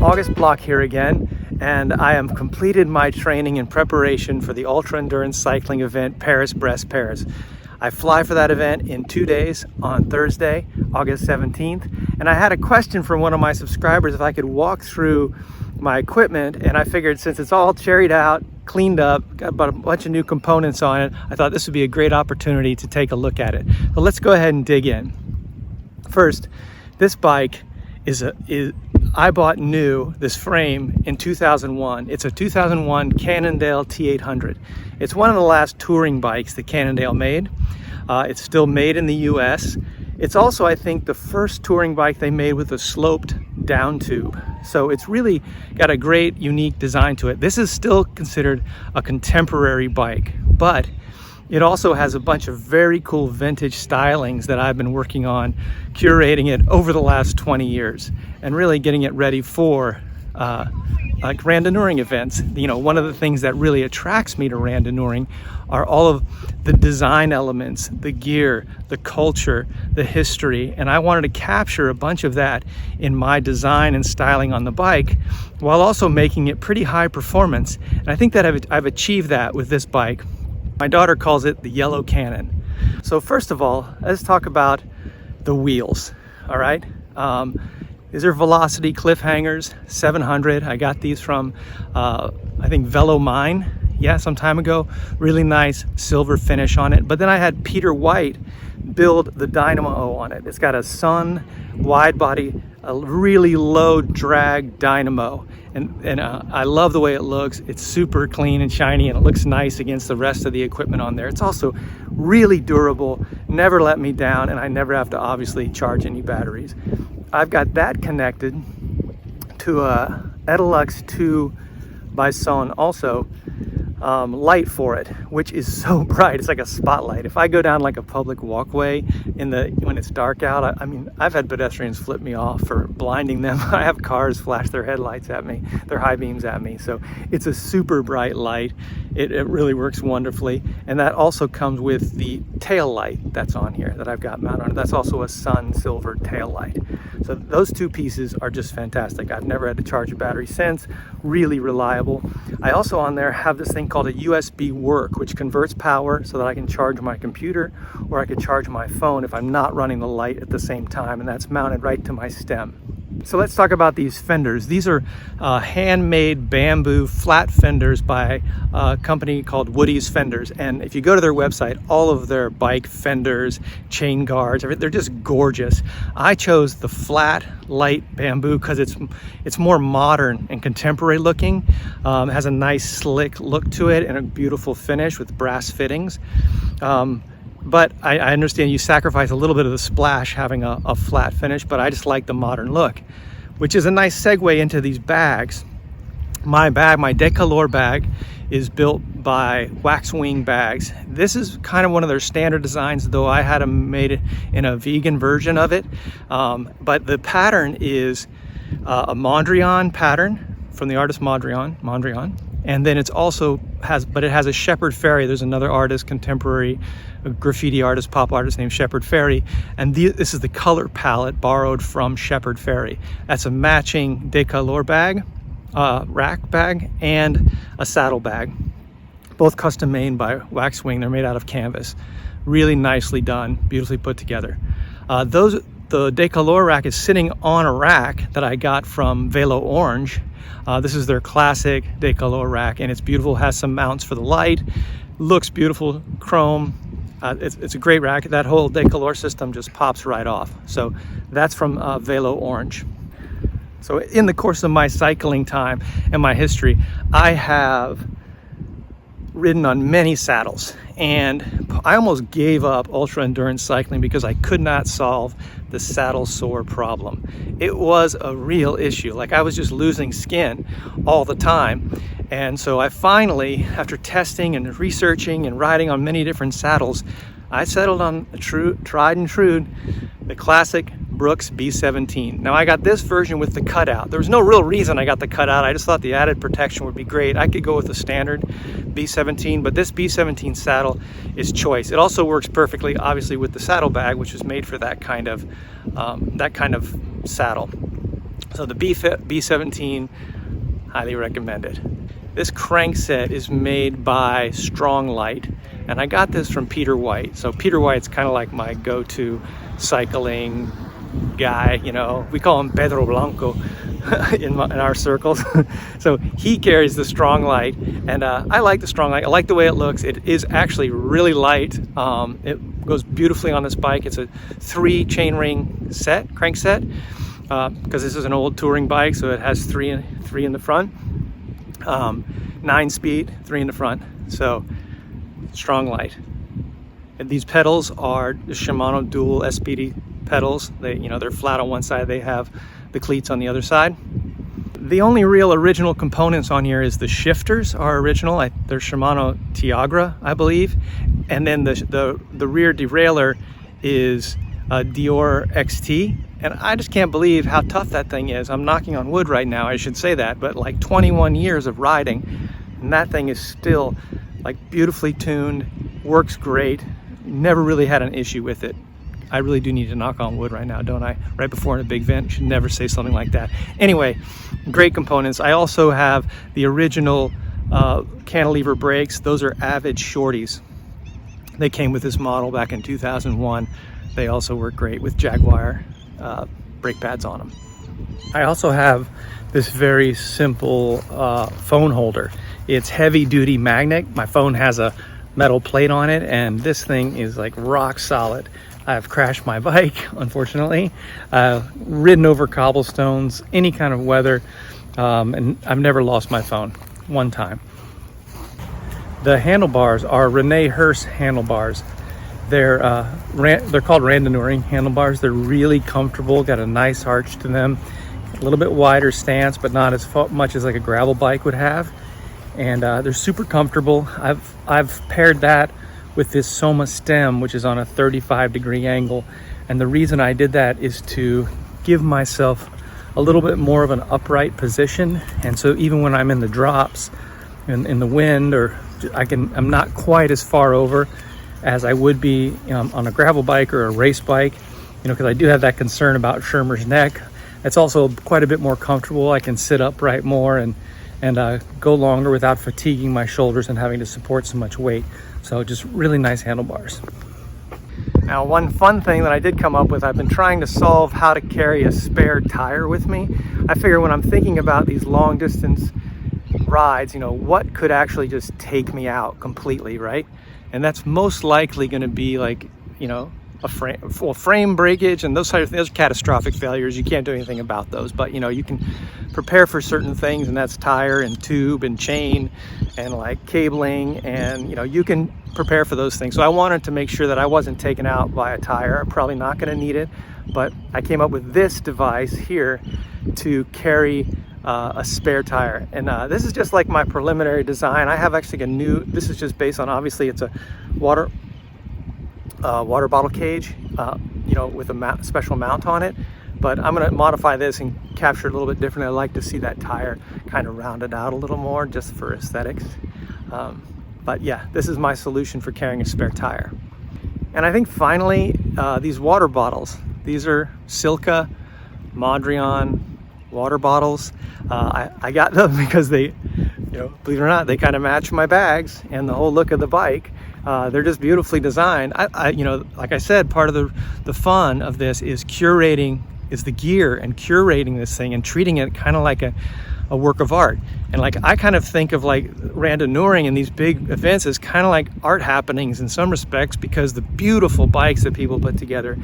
August Block here again, and I have completed my training in preparation for the ultra endurance cycling event Paris-Brest-Paris. I fly for that event in 2 days on Thursday, August 17th, and I had a question from one of my subscribers if I could walk through my equipment, and I figured since it's all cherried out, cleaned up, got about a bunch of new components on it, I thought this would be a great opportunity to take a look at it. So let's go ahead and dig in. First, this bike I bought new, this frame, in 2001. It's a 2001 Cannondale T800. It's one of the last touring bikes that Cannondale made. It's still made in the US. It's also, I think, the first touring bike they made with a sloped down tube. So it's really got a great, unique design to it. This is still considered a contemporary bike, but it also has a bunch of very cool vintage stylings that I've been working on, curating it over the last 20 years and really getting it ready for like randonneuring events. You know, one of the things that really attracts me to randonneuring are all of the design elements, the gear, the culture, the history, and I wanted to capture a bunch of that in my design and styling on the bike while also making it pretty high performance. And I think that I've achieved that with this bike. My daughter calls it the Yellow Cannon. So first of all, let's talk about the wheels, all right? These are Velocity Cliffhangers 700. I got these from, I think, Nevermind, yeah, some time ago. Really nice silver finish on it. But then I had Peter White build the dynamo on it. It's got a Sun wide body, a really low drag dynamo. And I love the way it looks. It's super clean and shiny, and it looks nice against the rest of the equipment on there. It's also really durable, never let me down, and I never have to obviously charge any batteries. I've got that connected to a Edelux 2 by Son also, light for it, which is so bright. It's like a spotlight. If I go down like a public walkway when it's dark out, I mean, I've had pedestrians flip me off for blinding them. I have cars flash their headlights at me, their high beams at me. So it's a super bright light. It really works wonderfully. And that also comes with the tail light that's on here that I've got mounted on it. That's also a Sun silver tail light. So those two pieces are just fantastic. I've never had to charge a battery since. Really reliable. I also on there have this thing called a USB work, which converts power so that I can charge my computer or I could charge my phone if I'm not running the light at the same time, and that's mounted right to my stem. So let's talk about these fenders. These are handmade bamboo flat fenders by a company called Woody's Fenders. And if you go to their website, all of their bike fenders, chain guards, they're just gorgeous. I chose the flat, light bamboo because it's more modern and contemporary looking. It has a nice slick look to it and a beautiful finish with brass fittings. But I understand you sacrifice a little bit of the splash having a flat finish, but I just like the modern look, which is a nice segue into these bags. My Deore bag is built by Waxwing Bags. This is kind of one of their standard designs, though I had them made in a vegan version of it. But the pattern is a Mondrian pattern from the artist Mondrian. And then it has a Shepard Fairey. There's another artist, contemporary graffiti artist, pop artist named Shepard Fairey. And this is the color palette borrowed from Shepard Fairey. That's a matching Deore bag, rack bag, and a saddle bag. Both custom made by Waxwing. They're made out of canvas. Really nicely done, beautifully put together. The Deore rack is sitting on a rack that I got from Velo Orange. This is their classic Deore rack, and it's beautiful. Has some mounts for the light. Looks beautiful, chrome. It's a great rack. That whole Deore system just pops right off. So that's from Velo Orange. So in the course of my cycling time and my history, I have ridden on many saddles, and I almost gave up ultra endurance cycling because I could not solve the saddle sore problem. It was a real issue. Like, I was just losing skin all the time. And so I finally, after testing and researching and riding on many different saddles, I settled on a tried and true, the classic Brooks B17. Now, I got this version with the cutout. There was no real reason I got the cutout. I just thought the added protection would be great. I could go with the standard B17, but this B17 saddle is choice. It also works perfectly, obviously, with the saddle bag, which is made for that kind of saddle. So the B17, highly recommended. This crankset is made by Strong Light, and I got this from Peter White. So Peter White's kind of like my go-to cycling guy, you know. We call him Pedro Blanco in our circles. So he carries the Strong Light, and I like the Strong Light. I like the way it looks. It is actually really light. It goes beautifully on this bike. It's a 3 chainring crankset, because this is an old touring bike, so it has three in the front. 9 speed, 3 in the front. So Strong Light. And these pedals are the Shimano dual SPD pedals. They're flat on one side. They have the cleats on the other side. The only real original components on here is the shifters are original. They're Shimano Tiagra, I believe. And then the rear derailleur is Deore XT. And I just can't believe how tough that thing is. I'm knocking on wood right now, I should say that, but like 21 years of riding, and that thing is still like beautifully tuned, works great, never really had an issue with it. I really do need to knock on wood right now, don't I? Right before a big vent, should never say something like that. Anyway, great components. I also have the original cantilever brakes. Those are Avid Shorties. They came with this model back in 2001. They also work great with Jaguar brake pads on them. I also have this very simple phone holder. It's heavy duty magnet. My phone has a metal plate on it, and this thing is like rock solid. I've crashed my bike, unfortunately, ridden over cobblestones, any kind of weather, and I've never lost my phone, one time. The handlebars are Rene Hurst handlebars. They're called randonneuring handlebars. They're really comfortable, got a nice arch to them, a little bit wider stance, but not as much as like a gravel bike would have. And they're super comfortable. I've paired that with this Soma stem, which is on a 35-degree angle. And the reason I did that is to give myself a little bit more of an upright position. And so even when I'm in the drops, in the wind, or I'm not quite as far over as I would be on a gravel bike or a race bike, because I do have that concern about Schirmer's neck. It's also quite a bit more comfortable. I can sit upright more and go longer without fatiguing my shoulders and having to support so much weight. So just really nice handlebars. Now, one fun thing that I did come up with, I've been trying to solve how to carry a spare tire with me. I figure when I'm thinking about these long distance rides, what could actually just take me out completely, right? And that's most likely going to be like, a frame breakage and those types of things. Those are catastrophic failures. You can't do anything about those, but you can prepare for certain things, and that's tire and tube and chain and like cabling, and you can prepare for those things. So I wanted to make sure that I wasn't taken out by a tire. I'm probably not going to need it, but I came up with this device here to carry a spare tire. And this is just like my preliminary design. I have actually this is just based on, obviously it's a water bottle cage, with a special mount on it, but I'm going to modify this and capture it a little bit differently. I like to see that tire kind of rounded out a little more just for aesthetics. But yeah, this is my solution for carrying a spare tire. And I think finally, these water bottles. These are Silka Mondrian water bottles. I got them because they, believe it or not, they kind of match my bags and the whole look of the bike. They're just beautifully designed. Like I said, part of the fun of this is the gear and curating this thing and treating it kind of like a work of art. And like, I kind of think of like randonneuring and these big events as kind of like art happenings in some respects, because the beautiful bikes that people put together,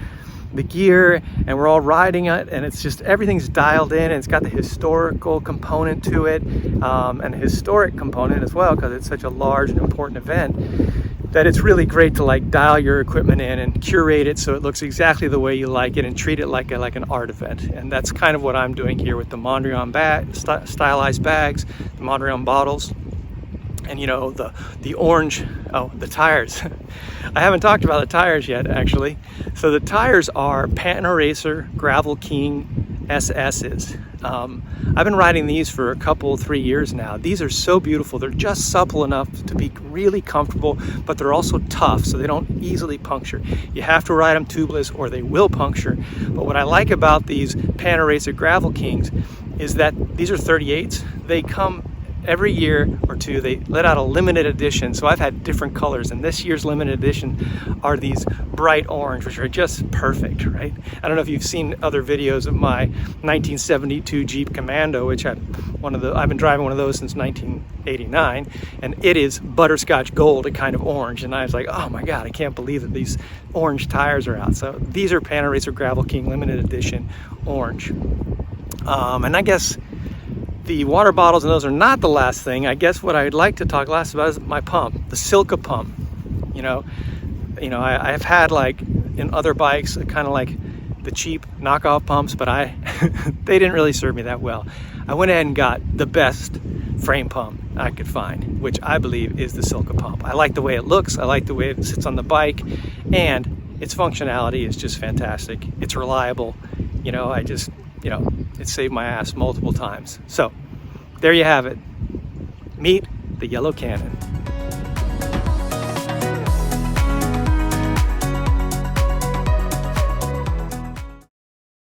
the gear, and we're all riding it, and it's just, everything's dialed in, and it's got the historical component to it, and a historic component as well, because it's such a large and important event, that it's really great to like dial your equipment in and curate it so it looks exactly the way you like it, and treat it like an art event. And that's kind of what I'm doing here with the Mondrian stylized bags, the Mondrian bottles, and the orange, the tires. I haven't talked about the tires yet, actually. So the tires are Patent Eraser Gravel King SS's. I've been riding these for 3 years now. These are so beautiful. They're just supple enough to be really comfortable, but they're also tough, so they don't easily puncture. You have to ride them tubeless or they will puncture. But what I like about these Pan-Racer Gravel Kings is that these are 38s. They come every year or two. They let out a limited edition, so I've had different colors, and this year's limited edition are these bright orange, which are just perfect, right? I don't know if you've seen other videos of my 1972 Jeep Commando, which I've been driving one of those since 1989, and it is butterscotch gold, a kind of orange, and I was like, oh my god, I can't believe that these orange tires are out. So these are Pan-Racer Gravel King limited edition orange. And I guess the water bottles and those are not the last thing. I guess what I'd like to talk last about is my pump, the Silka pump. You know, I've had, like in other bikes, kind of like the cheap knockoff pumps, but they didn't really serve me that well. I went ahead and got the best frame pump I could find, which I believe is the Silka pump. I like the way it looks, I like the way it sits on the bike, and its functionality is just fantastic. It's reliable. It saved my ass multiple times. So there you have it. Meet the Yellow Cannon.